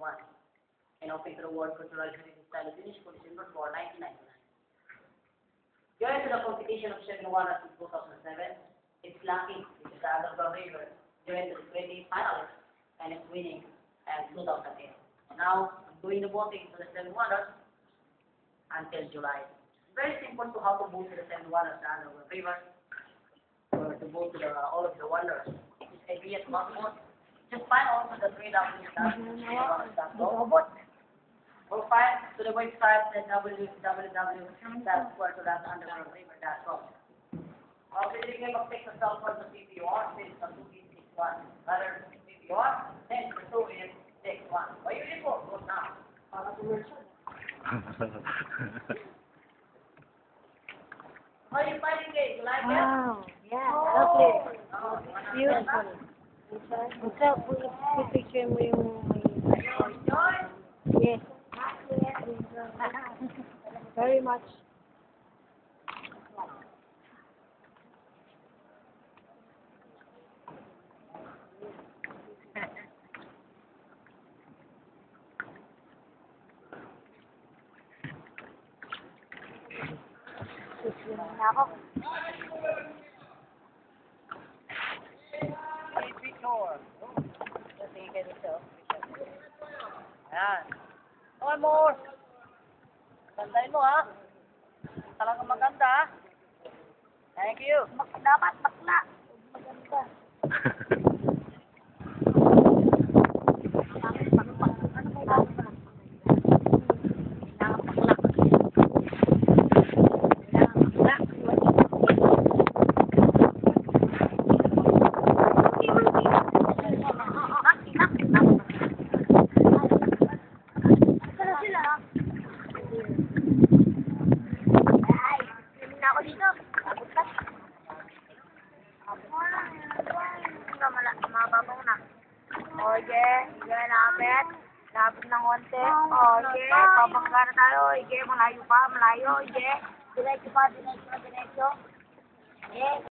1. And open to the World Cultural Heritage Style of UNESCO, December 4, 1999. Joined to the competition of 7 wonders in 2007, it's lucky because the Underground River joined to the 20 finalists and it's winning in 2008. And now, I'm doing the voting to the 7 wonders until July. Very simple to how to vote to the 7 wonders, the Underground River, or to vote to all of the wonders. It's ideas about vote. Just find also the 3 www.wonders.org. Or find to the website at www.undergroundriver.com. Pwede kayo mag-take sa cell phone sa CPR, then sa 2261. Rather, CPR, then sa 2861. Why you report? Go now. Para commercial. How you finding it? You like it? Wow, yeah, Oh, lovely. Beautiful. Beautiful. What's up? Picture mo yung... Enjoy? Yes. Very much. Ako. Ayan. Okay, more. Gandahin mo, ha? Talagang maganda, ha? Thank you. Dapat bakla. Maganda. Mababaw na. Oye, lapit. Lapit ng konti. Oye, pabangga na tayo. Oye, malayo pa, malayo. Oye, diretso pa, diretso. Oye.